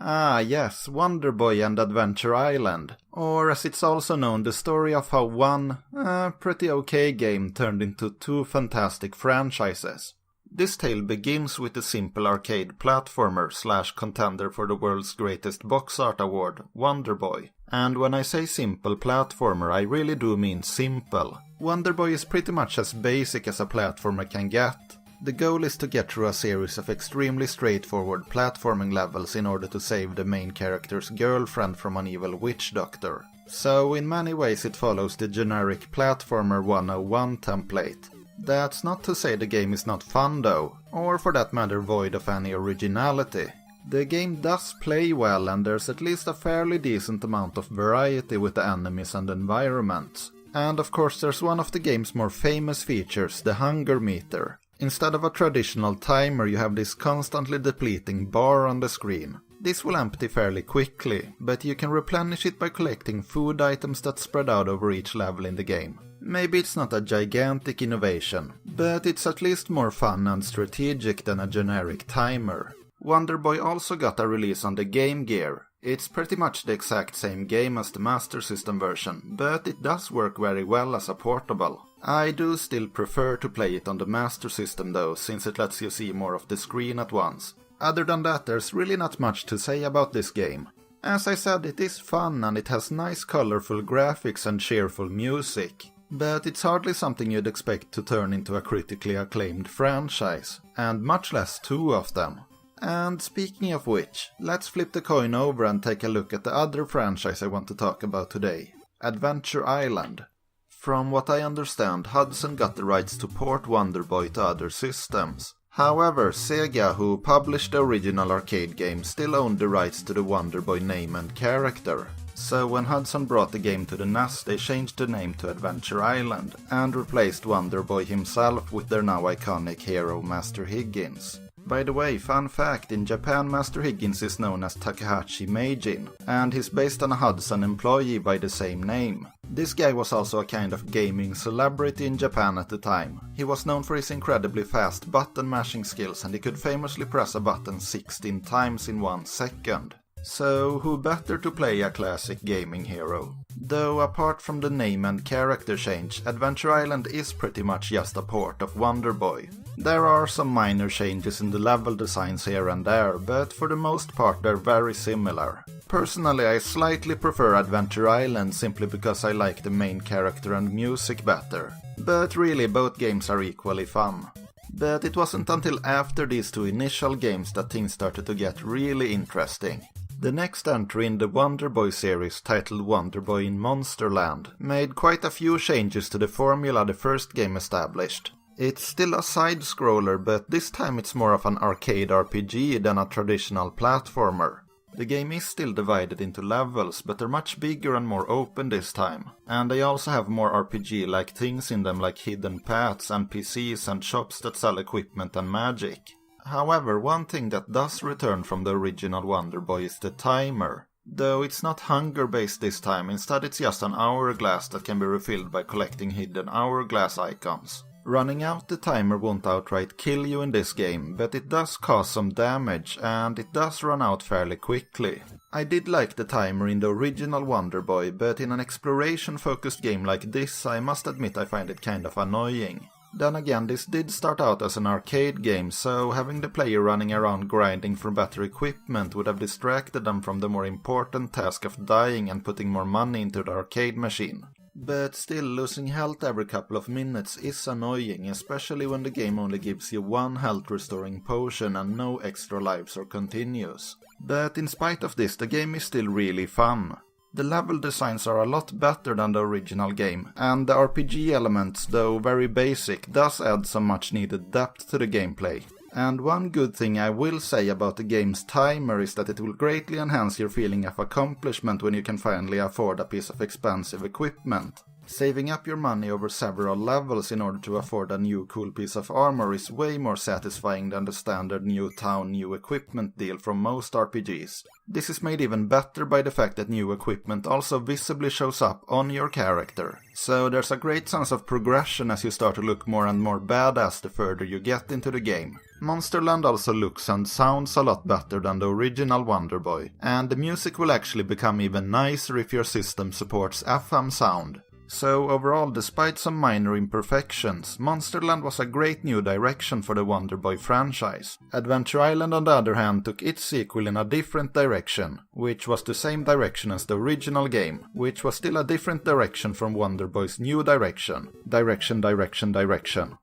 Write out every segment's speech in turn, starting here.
Ah yes, Wonder Boy and Adventure Island, or as it's also known, the story of how one, pretty okay game turned into two fantastic franchises. This tale begins with the simple arcade platformer / contender for the world's greatest box art award, Wonder Boy. And when I say simple platformer, I really do mean simple. Wonder Boy is pretty much as basic as a platformer can get. The goal is to get through a series of extremely straightforward platforming levels in order to save the main character's girlfriend from an evil witch doctor. So in many ways it follows the generic platformer 101 template. That's not to say the game is not fun though, or for that matter void of any originality. The game does play well and there's at least a fairly decent amount of variety with the enemies and environments. And of course there's one of the game's more famous features, the hunger meter. Instead of a traditional timer, you have this constantly depleting bar on the screen. This will empty fairly quickly, but you can replenish it by collecting food items that spread out over each level in the game. Maybe it's not a gigantic innovation, but it's at least more fun and strategic than a generic timer. Wonder Boy also got a release on the Game Gear. It's pretty much the exact same game as the Master System version, but it does work very well as a portable. I do still prefer to play it on the Master System though, since it lets you see more of the screen at once. Other than that, there's really not much to say about this game. As I said, it is fun and it has nice colorful graphics and cheerful music. But it's hardly something you'd expect to turn into a critically acclaimed franchise, and much less two of them. And speaking of which, let's flip the coin over and take a look at the other franchise I want to talk about today, Adventure Island. From what I understand, Hudson got the rights to port Wonder Boy to other systems. However, Sega, who published the original arcade game, still owned the rights to the Wonder Boy name and character. So when Hudson brought the game to the NES, they changed the name to Adventure Island, and replaced Wonder Boy himself with their now iconic hero Master Higgins. By the way, fun fact, in Japan Master Higgins is known as Takahashi Meijin, and he's based on a Hudson employee by the same name. This guy was also a kind of gaming celebrity in Japan at the time. He was known for his incredibly fast button mashing skills, and he could famously press a button 16 times in 1 second. So who better to play a classic gaming hero? Though apart from the name and character change, Adventure Island is pretty much just a port of Wonder Boy. There are some minor changes in the level designs here and there, but for the most part they're very similar. Personally, I slightly prefer Adventure Island simply because I like the main character and music better. But really, both games are equally fun. But it wasn't until after these two initial games that things started to get really interesting. The next entry in the Wonder Boy series, titled Wonder Boy in Monsterland, made quite a few changes to the formula the first game established. It's still a side-scroller, but this time it's more of an arcade RPG than a traditional platformer. The game is still divided into levels, but they're much bigger and more open this time. And they also have more RPG-like things in them, like hidden paths, NPCs and shops that sell equipment and magic. However, one thing that does return from the original Wonder Boy is the timer. Though it's not hunger-based this time, instead it's just an hourglass that can be refilled by collecting hidden hourglass icons. Running out the timer won't outright kill you in this game, but it does cause some damage, and it does run out fairly quickly. I did like the timer in the original Wonder Boy, but in an exploration-focused game like this, I must admit I find it kind of annoying. Then again, this did start out as an arcade game, so having the player running around grinding for better equipment would have distracted them from the more important task of dying and putting more money into the arcade machine. But still, losing health every couple of minutes is annoying, especially when the game only gives you one health restoring potion and no extra lives or continues. But in spite of this, the game is still really fun. The level designs are a lot better than the original game, and the RPG elements, though very basic, does add some much needed depth to the gameplay. And one good thing I will say about the game's timer is that it will greatly enhance your feeling of accomplishment when you can finally afford a piece of expensive equipment. Saving up your money over several levels in order to afford a new cool piece of armor is way more satisfying than the standard new town, new equipment deal from most RPGs. This is made even better by the fact that new equipment also visibly shows up on your character. So there's a great sense of progression as you start to look more and more badass the further you get into the game. Monsterland also looks and sounds a lot better than the original Wonder Boy, and the music will actually become even nicer if your system supports FM sound. So overall, despite some minor imperfections, Monsterland was a great new direction for the Wonder Boy franchise. Adventure Island on the other hand took its sequel in a different direction, which was the same direction as the original game, which was still a different direction from Wonder Boy's new direction. Direction.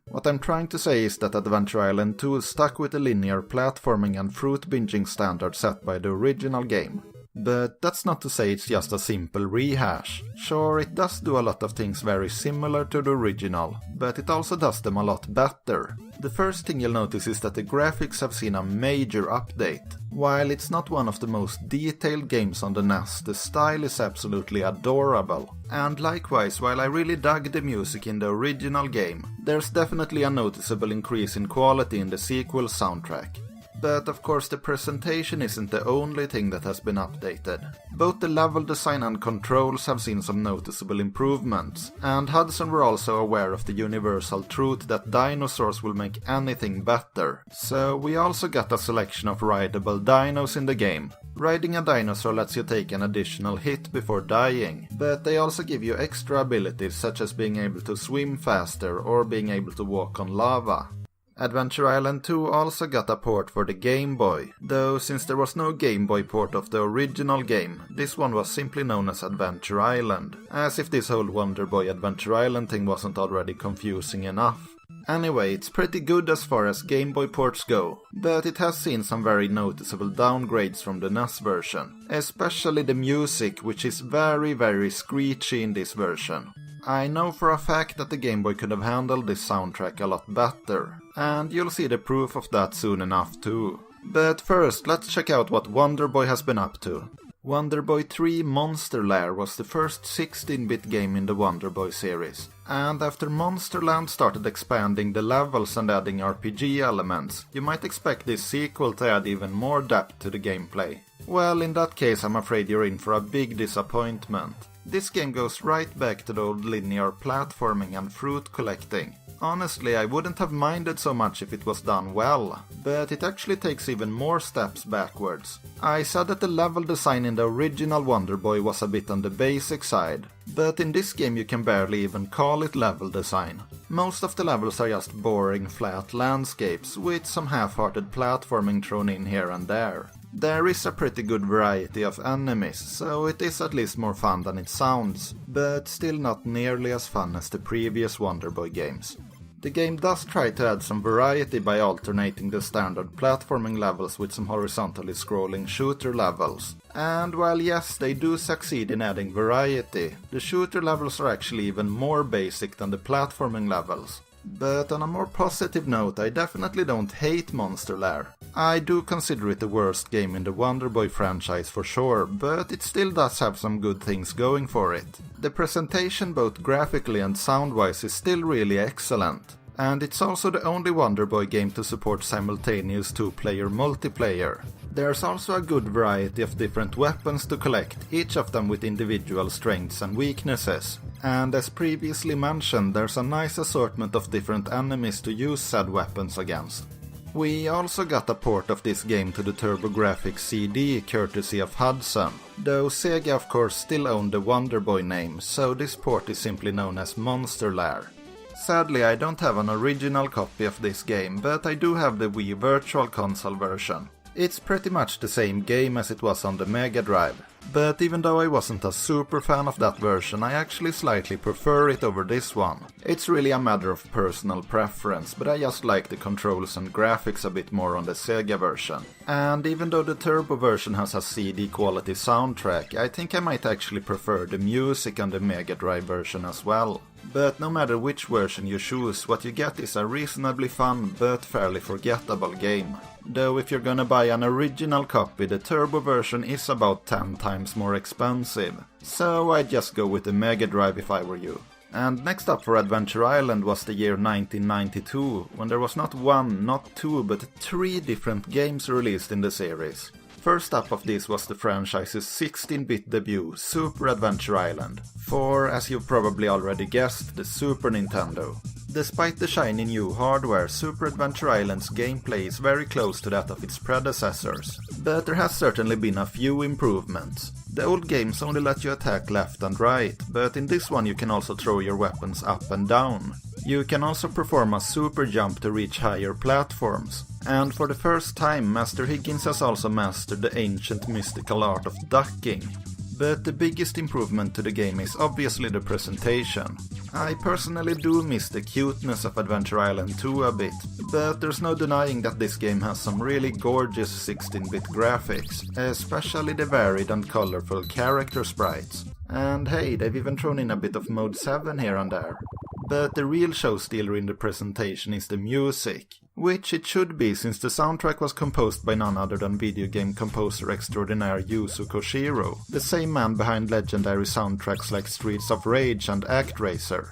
What I'm trying to say is that Adventure Island 2 stuck with the linear platforming and fruit binging standard set by the original game. But that's not to say it's just a simple rehash. Sure, it does do a lot of things very similar to the original, but it also does them a lot better. The first thing you'll notice is that the graphics have seen a major update. While it's not one of the most detailed games on the NES, the style is absolutely adorable. And likewise, while I really dug the music in the original game, there's definitely a noticeable increase in quality in the sequel soundtrack. But of course the presentation isn't the only thing that has been updated. Both the level design and controls have seen some noticeable improvements, and Hudson were also aware of the universal truth that dinosaurs will make anything better. So we also got a selection of rideable dinos in the game. Riding a dinosaur lets you take an additional hit before dying, but they also give you extra abilities such as being able to swim faster or being able to walk on lava. Adventure Island 2 also got a port for the Game Boy, though since there was no Game Boy port of the original game, this one was simply known as Adventure Island, as if this whole Wonder Boy Adventure Island thing wasn't already confusing enough. Anyway, it's pretty good as far as Game Boy ports go, but it has seen some very noticeable downgrades from the NES version, especially the music, which is very screechy in this version. I know for a fact that the Game Boy could have handled this soundtrack a lot better, and you'll see the proof of that soon enough too. But first, let's check out what Wonder Boy has been up to. Wonder Boy 3 Monster Lair was the first 16-bit game in the Wonder Boy series, and after Monsterland started expanding the levels and adding RPG elements, you might expect this sequel to add even more depth to the gameplay. Well, in that case I'm afraid you're in for a big disappointment. This game goes right back to the old linear platforming and fruit collecting. Honestly, I wouldn't have minded so much if it was done well, but it actually takes even more steps backwards. I said that the level design in the original Wonder Boy was a bit on the basic side, but in this game you can barely even call it level design. Most of the levels are just boring flat landscapes, with some half-hearted platforming thrown in here and there. There is a pretty good variety of enemies, so it is at least more fun than it sounds, but still not nearly as fun as the previous Wonder Boy games. The game does try to add some variety by alternating the standard platforming levels with some horizontally scrolling shooter levels. And while yes, they do succeed in adding variety, the shooter levels are actually even more basic than the platforming levels. But on a more positive note, I definitely don't hate Monster Lair. I do consider it the worst game in the Wonder Boy franchise for sure, but it still does have some good things going for it. The presentation both graphically and sound-wise is still really excellent. And it's also the only Wonder Boy game to support simultaneous two-player multiplayer. There's also a good variety of different weapons to collect, each of them with individual strengths and weaknesses. And as previously mentioned, there's a nice assortment of different enemies to use said weapons against. We also got a port of this game to the TurboGrafx CD courtesy of Hudson, though Sega of course still owned the Wonder Boy name, so this port is simply known as Monster Lair. Sadly, I don't have an original copy of this game, but I do have the Wii Virtual Console version. It's pretty much the same game as it was on the Mega Drive, but even though I wasn't a super fan of that version, I actually slightly prefer it over this one. It's really a matter of personal preference, but I just like the controls and graphics a bit more on the Sega version. And even though the Turbo version has a CD quality soundtrack, I think I might actually prefer the music on the Mega Drive version as well. But no matter which version you choose, what you get is a reasonably fun but fairly forgettable game. Though if you're gonna buy an original copy, the Turbo version is about 10 times times more expensive, so I'd just go with the Mega Drive if I were you. And next up for Adventure Island was the year 1992, when there was not one, not two, but 3 different games released in the series. First up of this was the franchise's 16-bit debut, Super Adventure Island, for, as you've probably already guessed, the Super Nintendo. Despite the shiny new hardware, Super Adventure Island's gameplay is very close to that of its predecessors, but there has certainly been a few improvements. The old games only let you attack left and right, but in this one you can also throw your weapons up and down. You can also perform a super jump to reach higher platforms, and for the first time Master Higgins has also mastered the ancient mystical art of ducking. But the biggest improvement to the game is obviously the presentation. I personally do miss the cuteness of Adventure Island 2 a bit, but there's no denying that this game has some really gorgeous 16-bit graphics, especially the varied and colorful character sprites. And hey, they've even thrown in a bit of Mode 7 here and there. But the real showstealer in the presentation is the music. Which it should be, since the soundtrack was composed by none other than video game composer extraordinaire Yuzo Koshiro, the same man behind legendary soundtracks like Streets of Rage and ActRaiser.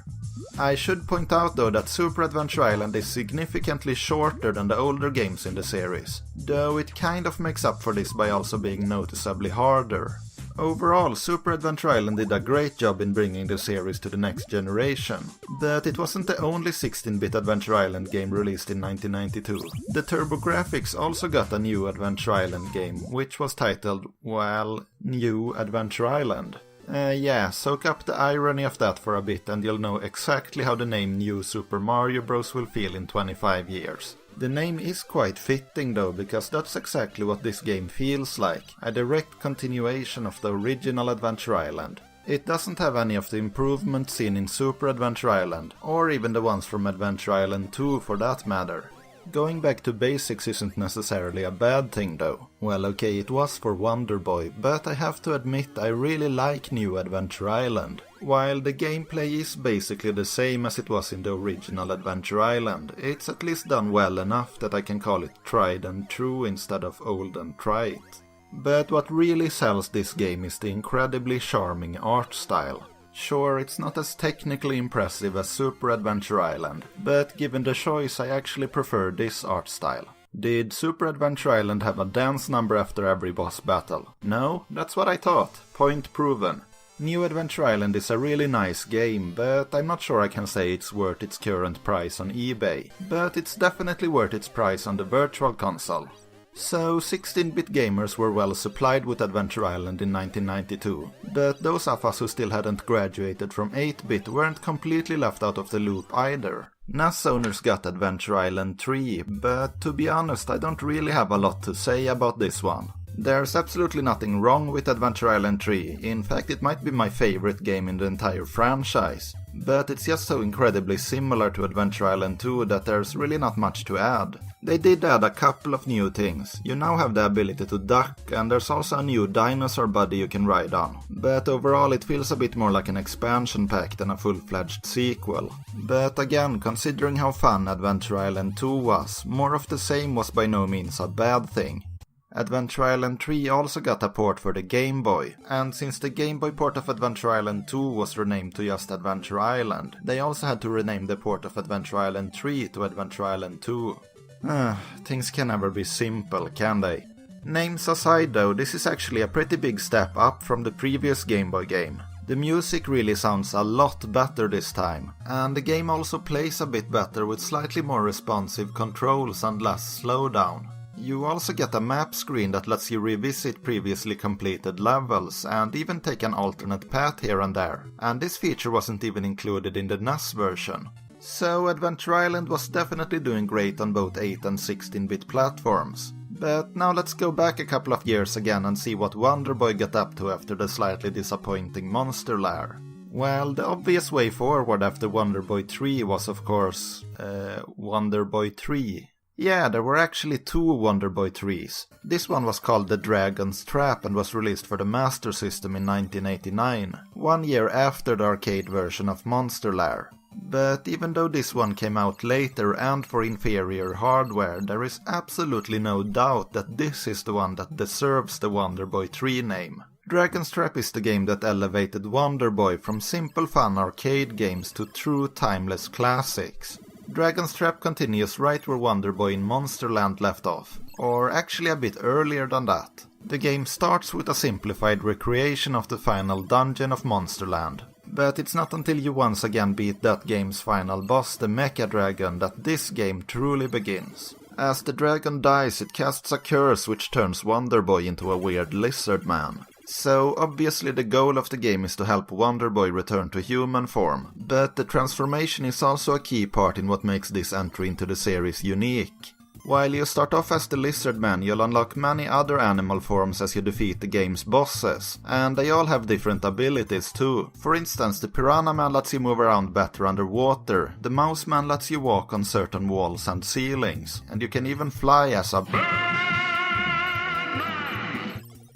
I should point out though that Super Adventure Island is significantly shorter than the older games in the series, though it kind of makes up for this by also being noticeably harder. Overall, Super Adventure Island did a great job in bringing the series to the next generation, but it wasn't the only 16-bit Adventure Island game released in 1992. The TurboGrafx also got a new Adventure Island game, which was titled, well, New Adventure Island. Yeah, soak up the irony of that for a bit and you'll know exactly how the name New Super Mario Bros. Will feel in 25 years. The name is quite fitting though, because that's exactly what this game feels like, a direct continuation of the original Adventure Island. It doesn't have any of the improvements seen in Super Adventure Island, or even the ones from Adventure Island 2 for that matter. Going back to basics isn't necessarily a bad thing though. Well, okay, it was for Wonder Boy, but I have to admit I really like New Adventure Island. While the gameplay is basically the same as it was in the original Adventure Island, it's at least done well enough that I can call it tried and true instead of old and trite. But what really sells this game is the incredibly charming art style. Sure, it's not as technically impressive as Super Adventure Island, but given the choice I actually prefer this art style. Did Super Adventure Island have a dance number after every boss battle? No? That's what I thought. Point proven. New Adventure Island is a really nice game, but I'm not sure I can say it's worth its current price on eBay. But it's definitely worth its price on the Virtual Console. So 16-bit gamers were well supplied with Adventure Island in 1992, but those of us who still hadn't graduated from 8-bit weren't completely left out of the loop either. NAS owners got Adventure Island 3, but to be honest I don't really have a lot to say about this one. There's absolutely nothing wrong with Adventure Island 3, in fact it might be my favorite game in the entire franchise. But it's just so incredibly similar to Adventure Island 2 that there's really not much to add. They did add a couple of new things. You now have the ability to duck, and there's also a new dinosaur buddy you can ride on. But overall it feels a bit more like an expansion pack than a full-fledged sequel. But again, considering how fun Adventure Island 2 was, more of the same was by no means a bad thing. Adventure Island 3 also got a port for the Game Boy, and since the Game Boy port of Adventure Island 2 was renamed to just Adventure Island, they also had to rename the port of Adventure Island 3 to Adventure Island 2. Things can never be simple, can they? Names aside though, this is actually a pretty big step up from the previous Game Boy game. The music really sounds a lot better this time, and the game also plays a bit better with slightly more responsive controls and less slowdown. You also get a map screen that lets you revisit previously completed levels and even take an alternate path here and there, and this feature wasn't even included in the NES version. So Adventure Island was definitely doing great on both 8 and 16-bit platforms. But now let's go back a couple of years again and see what Wonder Boy got up to after the slightly disappointing Monster Lair. Well, the obvious way forward after Wonder Boy 3 was of course, Wonder Boy 3. Yeah, there were actually 2 Wonder Boy 3s. This one was called The Dragon's Trap and was released for the Master System in 1989, 1 year after the arcade version of Monster Lair. But even though this one came out later and for inferior hardware, there is absolutely no doubt that this is the one that deserves the Wonder Boy 3 name. Dragon's Trap is the game that elevated Wonder Boy from simple fun arcade games to true timeless classics. Dragon's Trap continues right where Wonder Boy in Monsterland left off, or actually a bit earlier than that. The game starts with a simplified recreation of the final dungeon of Monsterland, but it's not until you once again beat that game's final boss, the Mecha Dragon, that this game truly begins. As the dragon dies, it casts a curse which turns Wonder Boy into a weird lizard man. So obviously the goal of the game is to help Wonder Boy return to human form, but the transformation is also a key part in what makes this entry into the series unique. While you start off as the lizard man, you'll unlock many other animal forms as you defeat the game's bosses, and they all have different abilities too. For instance, the piranha man lets you move around better underwater, the mouse man lets you walk on certain walls and ceilings, and you can even fly as a...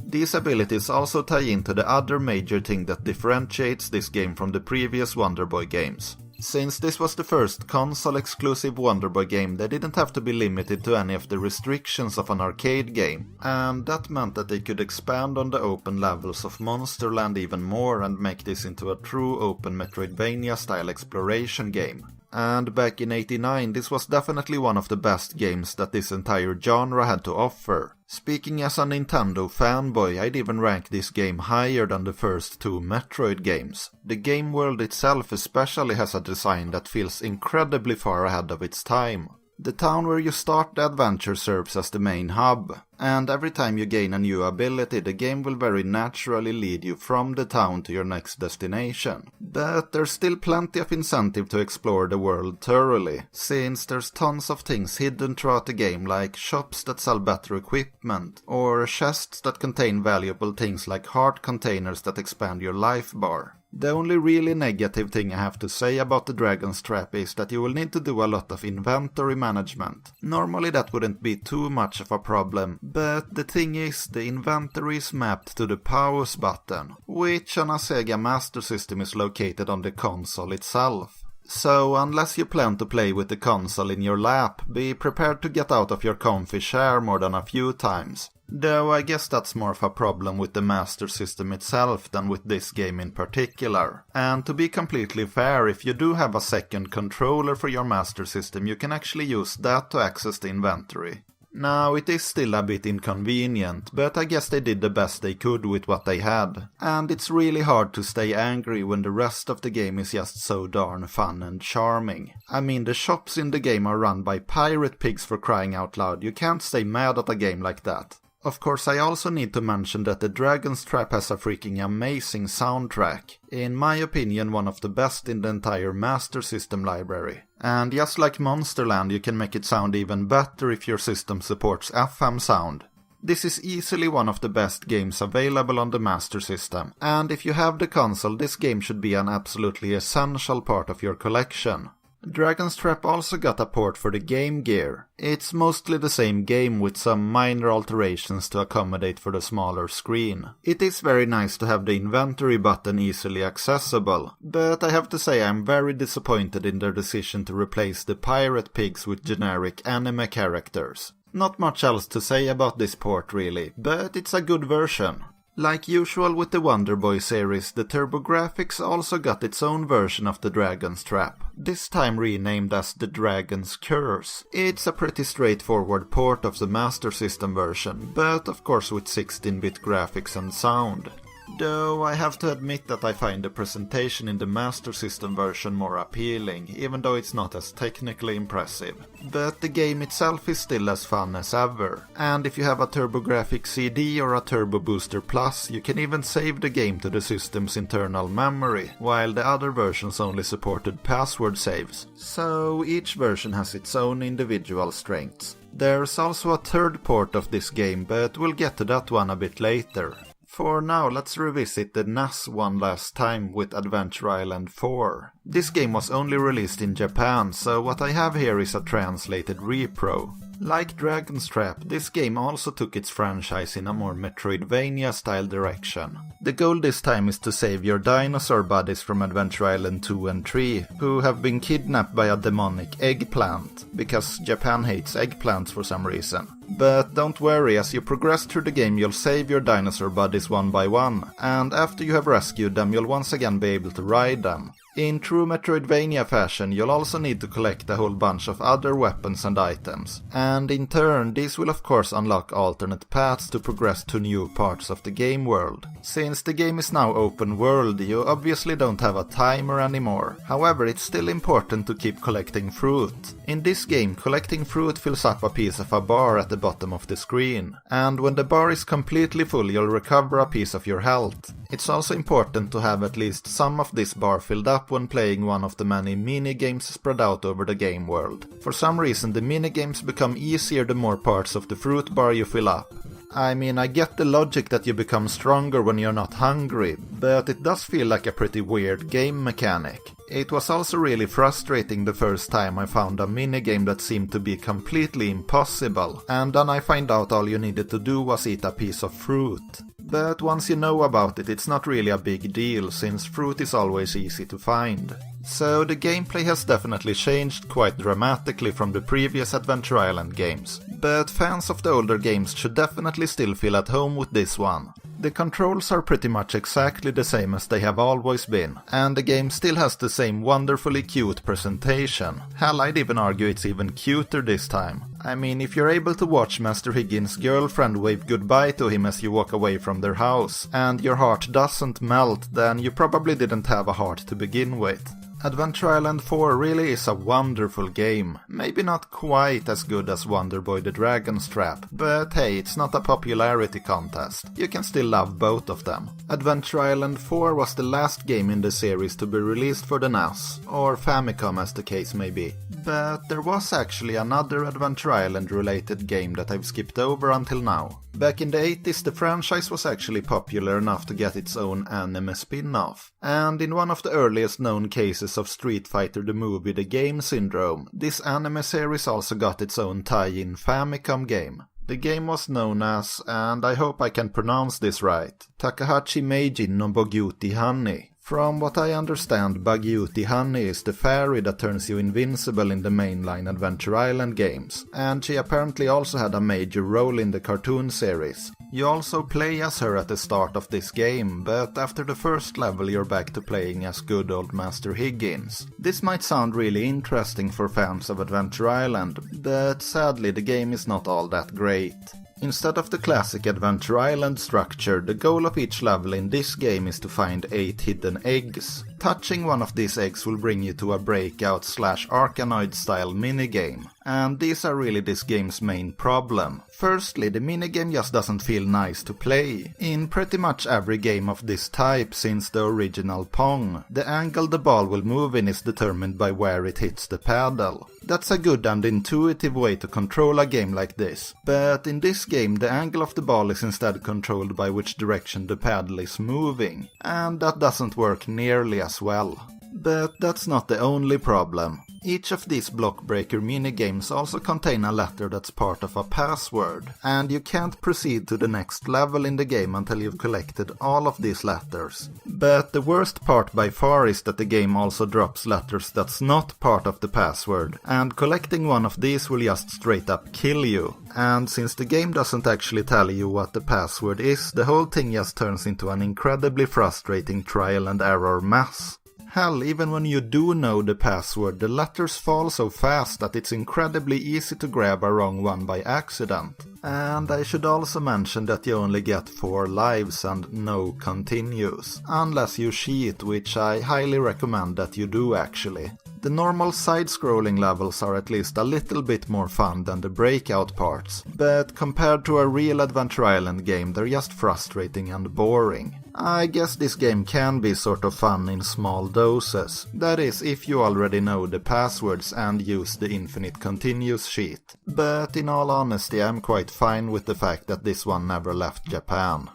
These abilities also tie into the other major thing that differentiates this game from the previous Wonder Boy games. Since this was the first console-exclusive Wonder Boy game, they didn't have to be limited to any of the restrictions of an arcade game, and that meant that they could expand on the open levels of Monsterland even more and make this into a true open Metroidvania-style exploration game. And back in '89, this was definitely one of the best games that this entire genre had to offer. Speaking as a Nintendo fanboy, I'd even rank this game higher than the first two Metroid games. The game world itself especially has a design that feels incredibly far ahead of its time. The town where you start the adventure serves as the main hub, and every time you gain a new ability, the game will very naturally lead you from the town to your next destination. But there's still plenty of incentive to explore the world thoroughly, since there's tons of things hidden throughout the game, like shops that sell better equipment, or chests that contain valuable things like heart containers that expand your life bar. The only really negative thing I have to say about the Dragon's Trap is that you will need to do a lot of inventory management. Normally that wouldn't be too much of a problem, but the thing is, the inventory is mapped to the pause button, which on a Sega Master System is located on the console itself. So unless you plan to play with the console in your lap, be prepared to get out of your comfy chair more than a few times. Though I guess that's more of a problem with the Master System itself than with this game in particular. And to be completely fair, if you do have a second controller for your Master System, you can actually use that to access the inventory. Now, it is still a bit inconvenient, but I guess they did the best they could with what they had. And it's really hard to stay angry when the rest of the game is just so darn fun and charming. I mean, the shops in the game are run by pirate pigs, for crying out loud. You can't stay mad at a game like that. Of course, I also need to mention that the Dragon's Trap has a freaking amazing soundtrack. In my opinion, one of the best in the entire Master System library. And just like Monsterland, you can make it sound even better if your system supports FM sound. This is easily one of the best games available on the Master System, and if you have the console, this game should be an absolutely essential part of your collection. Dragon's Trap also got a port for the Game Gear. It's mostly the same game with some minor alterations to accommodate for the smaller screen. It is very nice to have the inventory button easily accessible, but I have to say I'm very disappointed in their decision to replace the pirate pigs with generic anime characters. Not much else to say about this port really, but it's a good version. Like usual with the Wonder Boy series, the TurboGrafx also got its own version of the Dragon's Trap, this time renamed as the Dragon's Curse. It's a pretty straightforward port of the Master System version, but of course with 16-bit graphics and sound. Though I have to admit that I find the presentation in the Master System version more appealing, even though it's not as technically impressive. But the game itself is still as fun as ever, and if you have a TurboGrafx CD or a Turbo Booster Plus, you can even save the game to the system's internal memory, while the other versions only supported password saves. So each version has its own individual strengths. There's also a third port of this game, but we'll get to that one a bit later. For now, let's revisit the NES one last time with Adventure Island 4. This game was only released in Japan, so what I have here is a translated repro. Like Dragon's Trap, this game also took its franchise in a more Metroidvania-style direction. The goal this time is to save your dinosaur buddies from Adventure Island 2 and 3, who have been kidnapped by a demonic eggplant, because Japan hates eggplants for some reason. But don't worry, as you progress through the game you'll save your dinosaur buddies one by one, and after you have rescued them you'll once again be able to ride them. In true Metroidvania fashion, you'll also need to collect a whole bunch of other weapons and items, and in turn these will of course unlock alternate paths to progress to new parts of the game world. Since the game is now open world, you obviously don't have a timer anymore. However, it's still important to keep collecting fruit. In this game, collecting fruit fills up a piece of a bar at the bottom of the screen, and when the bar is completely full you'll recover a piece of your health. It's also important to have at least some of this bar filled up when playing one of the many mini-games spread out over the game world. For some reason the mini-games become easier the more parts of the fruit bar you fill up. I mean, I get the logic that you become stronger when you're not hungry, but it does feel like a pretty weird game mechanic. It was also really frustrating the first time I found a minigame that seemed to be completely impossible, and then I find out all you needed to do was eat a piece of fruit. But once you know about it, it's not really a big deal, since fruit is always easy to find. So the gameplay has definitely changed quite dramatically from the previous Adventure Island games, but fans of the older games should definitely still feel at home with this one. The controls are pretty much exactly the same as they have always been, and the game still has the same wonderfully cute presentation. Hell, I'd even argue it's even cuter this time. I mean, if you're able to watch Master Higgins' girlfriend wave goodbye to him as you walk away from their house, and your heart doesn't melt, then you probably didn't have a heart to begin with. Adventure Island 4 really is a wonderful game. Maybe not quite as good as Wonder Boy the Dragon's Trap, but hey, it's not a popularity contest. You can still love both of them. Adventure Island 4 was the last game in the series to be released for the NES, or Famicom as the case may be. But there was actually another Adventure Island related game that I've skipped over until now. Back in the 80s, the franchise was actually popular enough to get its own anime spin-off. And in one of the earliest known cases of Street Fighter the movie The Game Syndrome, this anime series also got its own tie-in Famicom game. The game was known as, and I hope I can pronounce this right, Takahashi Meiji no Bogyuti Honey. From what I understand, Bogyuti Honey is the fairy that turns you invincible in the mainline Adventure Island games, and she apparently also had a major role in the cartoon series. You also play as her at the start of this game, but after the first level you're back to playing as good old Master Higgins. This might sound really interesting for fans of Adventure Island, but sadly the game is not all that great. Instead of the classic Adventure Island structure, the goal of each level in this game is to find 8 hidden eggs. Touching one of these eggs will bring you to a breakout/Arkanoid style minigame, and these are really this game's main problem. Firstly, the minigame just doesn't feel nice to play. In pretty much every game of this type since the original Pong, the angle the ball will move in is determined by where it hits the paddle. That's a good and intuitive way to control a game like this, but in this game the angle of the ball is instead controlled by which direction the paddle is moving, and that doesn't work nearly as well. But that's not the only problem. Each of these block breaker minigames also contain a letter that's part of a password, and you can't proceed to the next level in the game until you've collected all of these letters. But the worst part by far is that the game also drops letters that's not part of the password, and collecting one of these will just straight up kill you. And since the game doesn't actually tell you what the password is, the whole thing just turns into an incredibly frustrating trial and error mess. Hell, even when you do know the password, the letters fall so fast that it's incredibly easy to grab a wrong one by accident. And I should also mention that you only get 4 lives and no continues, unless you cheat, which I highly recommend that you do actually. The normal side-scrolling levels are at least a little bit more fun than the breakout parts, but compared to a real Adventure Island game they're just frustrating and boring. I guess this game can be sort of fun in small doses, that is if you already know the passwords and use the infinite continues cheat. But in all honesty I'm quite fine with the fact that this one never left Japan.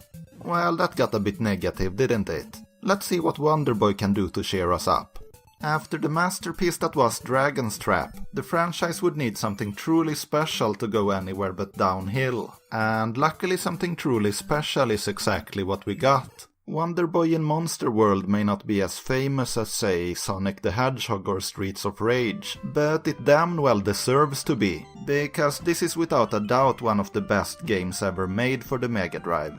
Well, that got a bit negative, didn't it? Let's see what Wonder Boy can do to cheer us up. After the masterpiece that was Dragon's Trap, the franchise would need something truly special to go anywhere but downhill. And luckily something truly special is exactly what we got. Wonder Boy in Monster World may not be as famous as, say, Sonic the Hedgehog or Streets of Rage, but it damn well deserves to be, because this is without a doubt one of the best games ever made for the Mega Drive.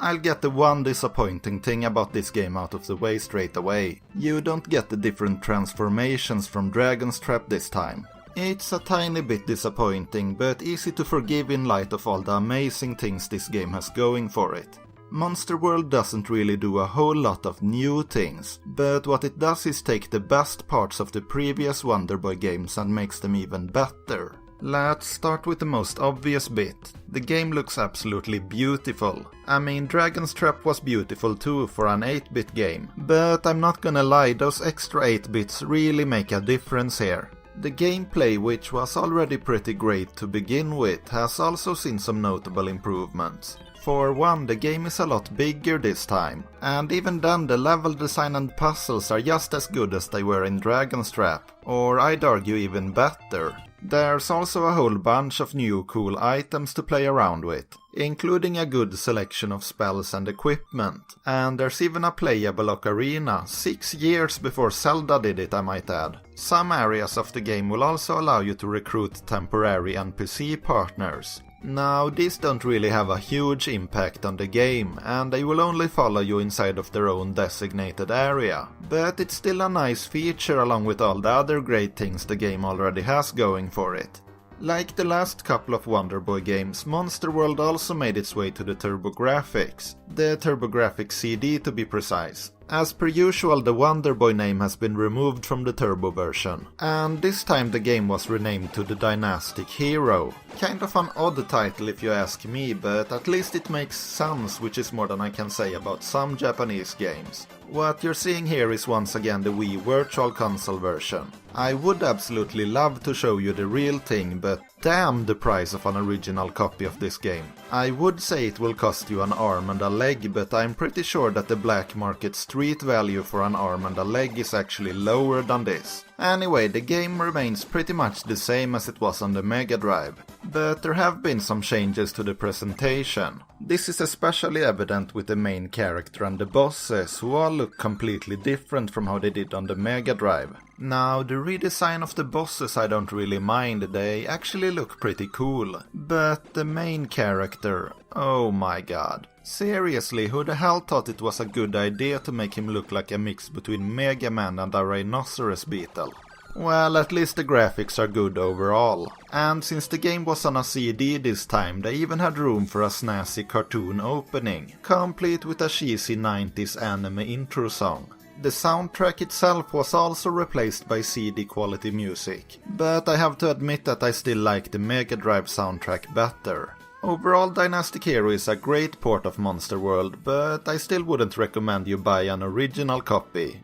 I'll get the one disappointing thing about this game out of the way straight away. You don't get the different transformations from Dragon's Trap this time. It's a tiny bit disappointing, but easy to forgive in light of all the amazing things this game has going for it. Monster World doesn't really do a whole lot of new things, but what it does is take the best parts of the previous Wonder Boy games and makes them even better. Let's start with the most obvious bit. The game looks absolutely beautiful. I mean, Dragon's Trap was beautiful too for an 8-bit game, but I'm not gonna lie, those extra 8 bits really make a difference here. The gameplay, which was already pretty great to begin with, has also seen some notable improvements. For one, the game is a lot bigger this time, and even then the level design and puzzles are just as good as they were in Dragon's Trap, or I'd argue even better. There's also a whole bunch of new cool items to play around with, including a good selection of spells and equipment, and there's even a playable ocarina, 6 years before Zelda did it, I might add. Some areas of the game will also allow you to recruit temporary NPC partners. Now, these don't really have a huge impact on the game, and they will only follow you inside of their own designated area, but it's still a nice feature along with all the other great things the game already has going for it. Like the last couple of Wonder Boy games, Monster World also made its way to the TurboGrafx, the TurboGrafx CD to be precise. As per usual, the Wonder Boy name has been removed from the Turbo version, and this time the game was renamed to the Dynastic Hero. Kind of an odd title if you ask me, but at least it makes sense, which is more than I can say about some Japanese games. What you're seeing here is once again the Wii Virtual Console version. I would absolutely love to show you the real thing, but damn the price of an original copy of this game. I would say it will cost you an arm and a leg, but I'm pretty sure that the black market street value for an arm and a leg is actually lower than this. Anyway, the game remains pretty much the same as it was on the Mega Drive, but there have been some changes to the presentation. This is especially evident with the main character and the bosses, who all look completely different from how they did on the Mega Drive. Now, the redesign of the bosses I don't really mind, they actually look pretty cool, but the main character, oh my god. Seriously, who the hell thought it was a good idea to make him look like a mix between Mega Man and a rhinoceros beetle? Well, at least the graphics are good overall. And since the game was on a CD this time, they even had room for a snazzy cartoon opening, complete with a cheesy 90s anime intro song. The soundtrack itself was also replaced by CD quality music, but I have to admit that I still like the Mega Drive soundtrack better. Overall, Dynastic Hero is a great port of Monster World, but I still wouldn't recommend you buy an original copy,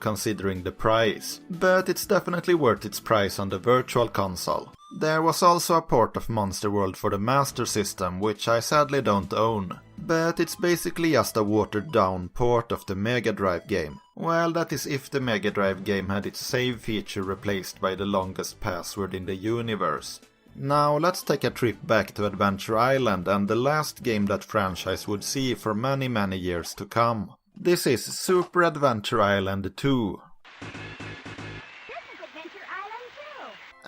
considering the price. But it's definitely worth its price on the Virtual Console. There was also a port of Monster World for the Master System, which I sadly don't own. But it's basically just a watered down port of the Mega Drive game. Well, that is if the Mega Drive game had its save feature replaced by the longest password in the universe. Now let's take a trip back to Adventure Island and the last game that franchise would see for many years to come. This is Super Adventure Island 2.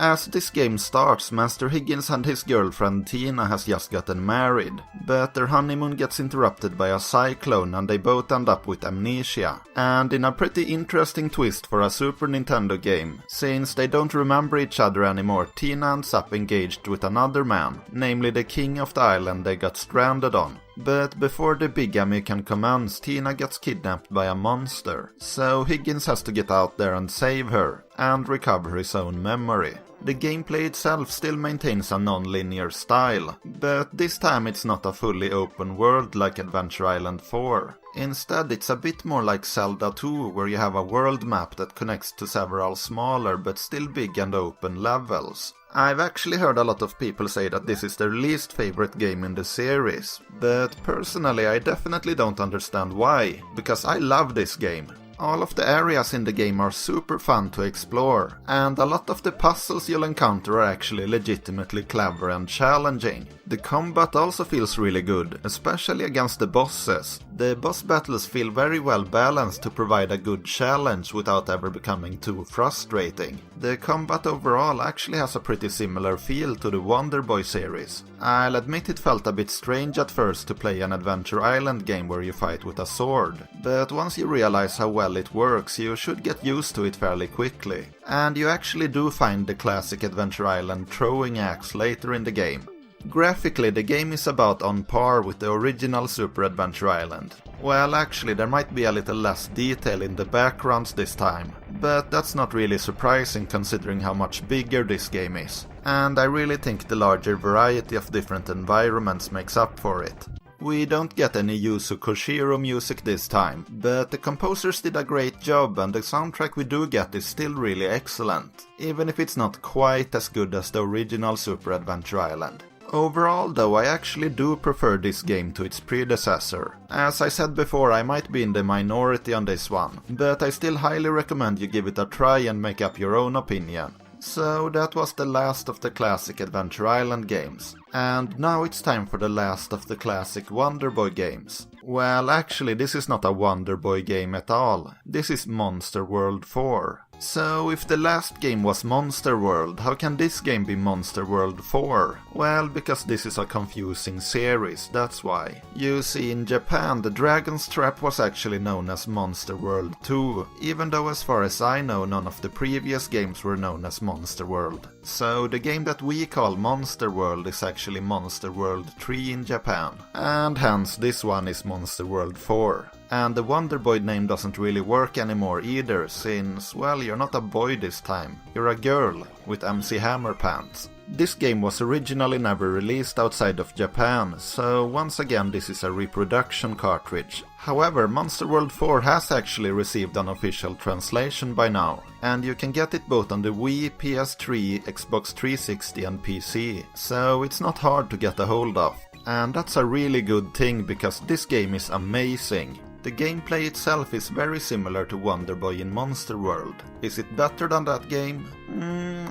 As this game starts, Master Higgins and his girlfriend Tina has just gotten married, but their honeymoon gets interrupted by a cyclone and they both end up with amnesia. And in a pretty interesting twist for a Super Nintendo game, since they don't remember each other anymore, Tina ends up engaged with another man, namely the king of the island they got stranded on. But before the bigamy can commence, Tina gets kidnapped by a monster, so Higgins has to get out there and save her, and recover his own memory. The gameplay itself still maintains a non-linear style, but this time it's not a fully open world like Adventure Island 4. Instead, it's a bit more like Zelda 2, where you have a world map that connects to several smaller but still big and open levels. I've actually heard a lot of people say that this is their least favorite game in the series, but personally I definitely don't understand why, because I love this game. All of the areas in the game are super fun to explore, and a lot of the puzzles you'll encounter are actually legitimately clever and challenging. The combat also feels really good, especially against the bosses. The boss battles feel very well balanced to provide a good challenge without ever becoming too frustrating. The combat overall actually has a pretty similar feel to the Wonder Boy series. I'll admit it felt a bit strange at first to play an Adventure Island game where you fight with a sword, but once you realize how well it works, you should get used to it fairly quickly. And you actually do find the classic Adventure Island throwing axe later in the game. Graphically, the game is about on par with the original Super Adventure Island. Well, actually, there might be a little less detail in the backgrounds this time, but that's not really surprising considering how much bigger this game is. And I really think the larger variety of different environments makes up for it. We don't get any Yuzo Koshiro music this time, but the composers did a great job and the soundtrack we do get is still really excellent, even if it's not quite as good as the original Super Adventure Island. Overall though, I actually do prefer this game to its predecessor. As I said before, I might be in the minority on this one, but I still highly recommend you give it a try and make up your own opinion. So that was the last of the classic Adventure Island games. And now it's time for the last of the classic Wonder Boy games. Well, actually, this is not a Wonder Boy game at all. This is Monster World 4. So, if the last game was Monster World, how can this game be Monster World 4? Well, because this is a confusing series, that's why. You see, in Japan, the Dragon's Trap was actually known as Monster World 2, even though as far as I know, none of the previous games were known as Monster World. So, the game that we call Monster World is actually Monster World 3 in Japan, and hence this one is Monster World 4. And the Wonder Boy name doesn't really work anymore either, since, well, you're not a boy this time, you're a girl with MC Hammer pants. This game was originally never released outside of Japan, so once again this is a reproduction cartridge. However, Monster World 4 has actually received an official translation by now, and you can get it both on the Wii, PS3, Xbox 360 and PC, so it's not hard to get a hold of. And that's a really good thing, because this game is amazing. The gameplay itself is very similar to Wonder Boy in Monster World. Is it better than that game?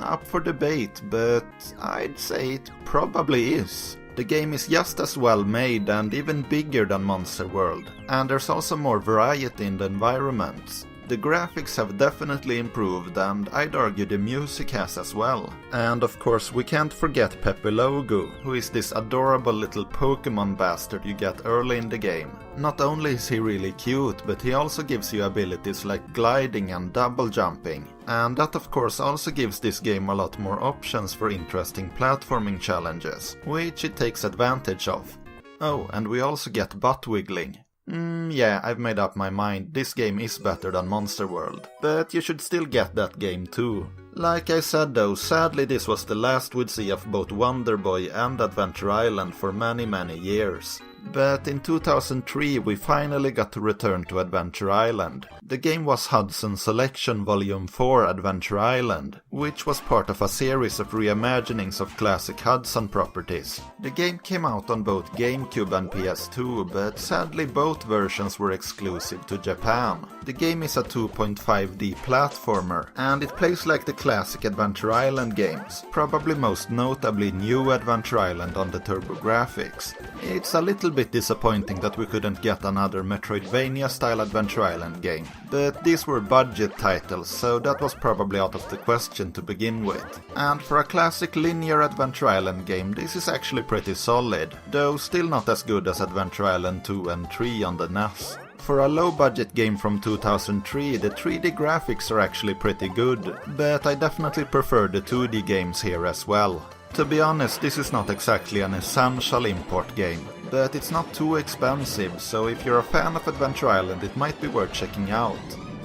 Up for debate, but I'd say it probably is. The game is just as well made and even bigger than Monster World, and there's also more variety in the environments. The graphics have definitely improved, and I'd argue the music has as well. And of course we can't forget Pepe Logo, who is this adorable little Pokemon bastard you get early in the game. Not only is he really cute, but he also gives you abilities like gliding and double jumping. And that of course also gives this game a lot more options for interesting platforming challenges, which it takes advantage of. Oh, and we also get butt wiggling. Yeah, I've made up my mind, this game is better than Monster World, but you should still get that game too. Like I said though, sadly this was the last we'd see of both Wonder Boy and Adventure Island for many years. But in 2003 we finally got to return to Adventure Island. The game was Hudson Selection Volume 4 Adventure Island, which was part of a series of reimaginings of classic Hudson properties. The game came out on both GameCube and PS2, but sadly both versions were exclusive to Japan. The game is a 2.5D platformer, and it plays like the classic Adventure Island games, probably most notably New Adventure Island on the TurboGrafx. It's a little bit disappointing that we couldn't get another Metroidvania-style Adventure Island game, but these were budget titles, so that was probably out of the question to begin with. And for a classic linear Adventure Island game, this is actually pretty solid, though still not as good as Adventure Island 2 and 3 on the NES. For a low-budget game from 2003, the 3D graphics are actually pretty good, but I definitely prefer the 2D games here as well. To be honest, this is not exactly an essential import game, but it's not too expensive, so if you're a fan of Adventure Island it might be worth checking out.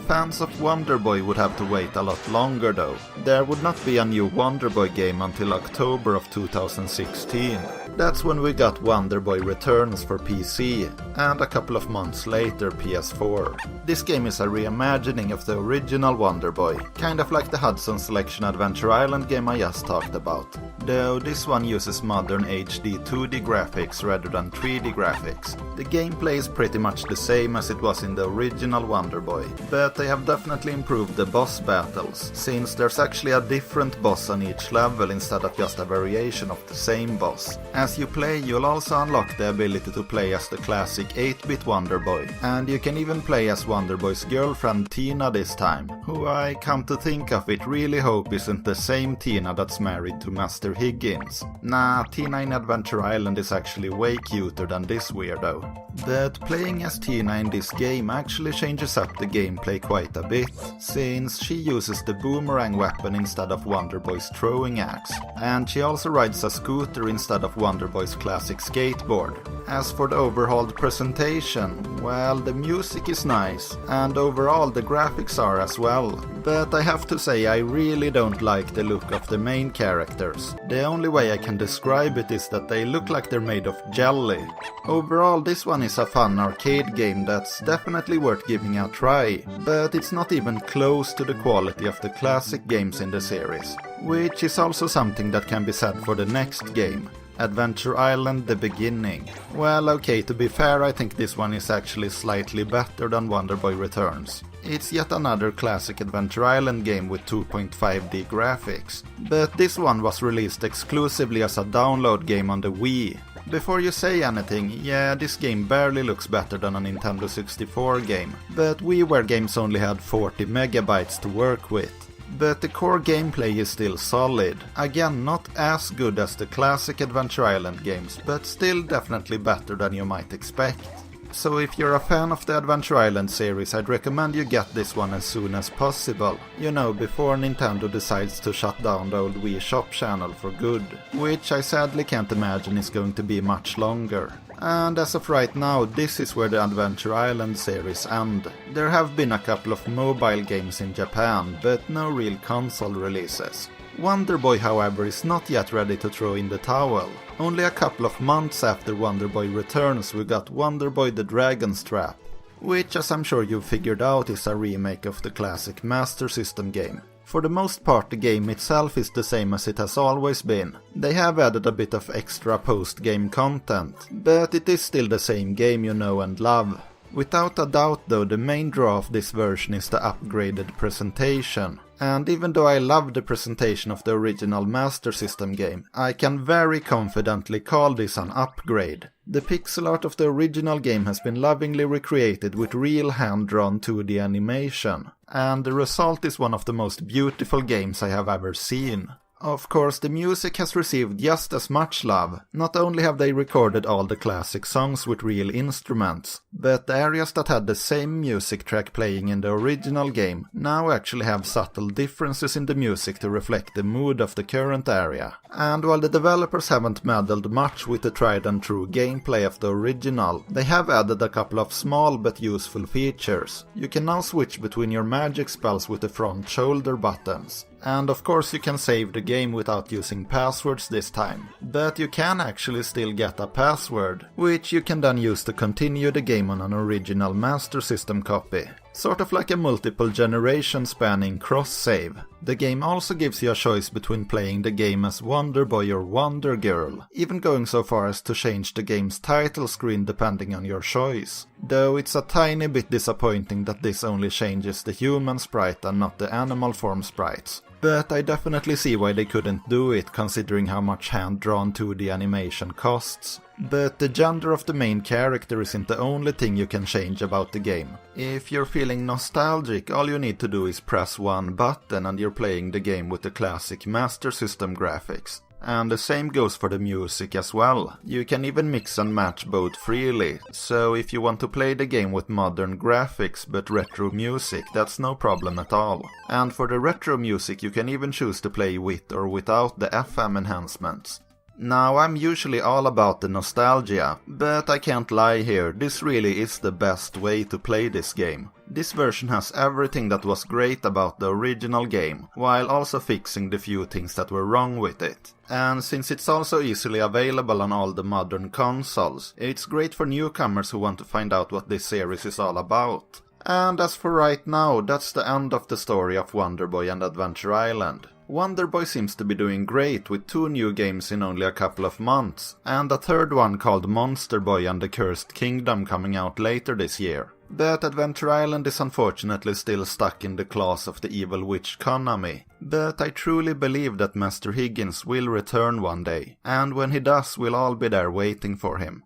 Fans of Wonder Boy would have to wait a lot longer though. There would not be a new Wonder Boy game until October of 2016. That's when we got Wonder Boy Returns for PC, and a couple of months later PS4. This game is a reimagining of the original Wonder Boy, kind of like the Hudson Selection Adventure Island game I just talked about. Though this one uses modern HD 2D graphics rather than 3D graphics. The gameplay is pretty much the same as it was in the original Wonder Boy, but they have definitely improved the boss battles, since there's actually a different boss on each level instead of just a variation of the same boss. As you play, you'll also unlock the ability to play as the classic 8-bit Wonder Boy, and you can even play as Wonder Boy's girlfriend Tina this time, who I come to think of it really hope isn't the same Tina that's married to Master Higgins. Nah, Tina in Adventure Island is actually way cuter than this weirdo. But playing as Tina in this game actually changes up the gameplay quite a bit, since she uses the boomerang weapon instead of Wonder Boy's throwing axe, and she also rides a scooter instead of Wonder Boy's classic skateboard. As for the overhauled presentation, well, the music is nice, and overall the graphics are as well, but I have to say I really don't like the look of the main characters. The only way I can describe it is that they look like they're made of jelly. Overall, this one is a fun arcade game that's definitely worth giving a try, but it's not even close to the quality of the classic games in the series, which is also something that can be said for the next game, Adventure Island: The Beginning. Well, okay, to be fair, I think this one is actually slightly better than Wonder Boy Returns. It's yet another classic Adventure Island game with 2.5D graphics, but this one was released exclusively as a download game on the Wii. Before you say anything, yeah, this game barely looks better than a Nintendo 64 game, but WiiWare games only had 40 megabytes to work with. But the core gameplay is still solid. Again, not as good as the classic Adventure Island games, but still definitely better than you might expect. So if you're a fan of the Adventure Island series, I'd recommend you get this one as soon as possible. You know, before Nintendo decides to shut down the old Wii Shop channel for good, which I sadly can't imagine is going to be much longer. And as of right now, this is where the Adventure Island series ends. There have been a couple of mobile games in Japan, but no real console releases. Wonder Boy, however, is not yet ready to throw in the towel. Only a couple of months after Wonder Boy Returns, we got Wonder Boy the Dragon's Trap, which, as I'm sure you've figured out, is a remake of the classic Master System game. For the most part, the game itself is the same as it has always been. They have added a bit of extra post-game content, but it is still the same game you know and love. Without a doubt though, the main draw of this version is the upgraded presentation. And even though I love the presentation of the original Master System game, I can very confidently call this an upgrade. The pixel art of the original game has been lovingly recreated with real hand-drawn 2D animation, and the result is one of the most beautiful games I have ever seen. Of course, the music has received just as much love. Not only have they recorded all the classic songs with real instruments, but the areas that had the same music track playing in the original game now actually have subtle differences in the music to reflect the mood of the current area. And while the developers haven't meddled much with the tried and true gameplay of the original, they have added a couple of small but useful features. You can now switch between your magic spells with the front shoulder buttons. And of course you can save the game without using passwords this time, but you can actually still get a password, which you can then use to continue the game on an original Master System copy. Sort of like a multiple generation spanning cross-save. The game also gives you a choice between playing the game as Wonder Boy or Wonder Girl, even going so far as to change the game's title screen depending on your choice. Though it's a tiny bit disappointing that this only changes the human sprite and not the animal form sprites. But I definitely see why they couldn't do it, considering how much hand-drawn 2D animation costs. But the gender of the main character isn't the only thing you can change about the game. If you're feeling nostalgic, all you need to do is press one button and you're playing the game with the classic Master System graphics. And the same goes for the music as well. You can even mix and match both freely, so if you want to play the game with modern graphics but retro music, that's no problem at all. And for the retro music you can even choose to play with or without the FM enhancements. Now, I'm usually all about the nostalgia, but I can't lie here, this really is the best way to play this game. This version has everything that was great about the original game, while also fixing the few things that were wrong with it. And since it's also easily available on all the modern consoles, it's great for newcomers who want to find out what this series is all about. And as for right now, that's the end of the story of Wonder Boy and Adventure Island. Wonder Boy seems to be doing great with 2 new games in only a couple of months, and a third one called Monster Boy and the Cursed Kingdom coming out later this year. But Adventure Island is unfortunately still stuck in the claws of the evil witch Konami. But I truly believe that Master Higgins will return one day, and when he does, we'll all be there waiting for him.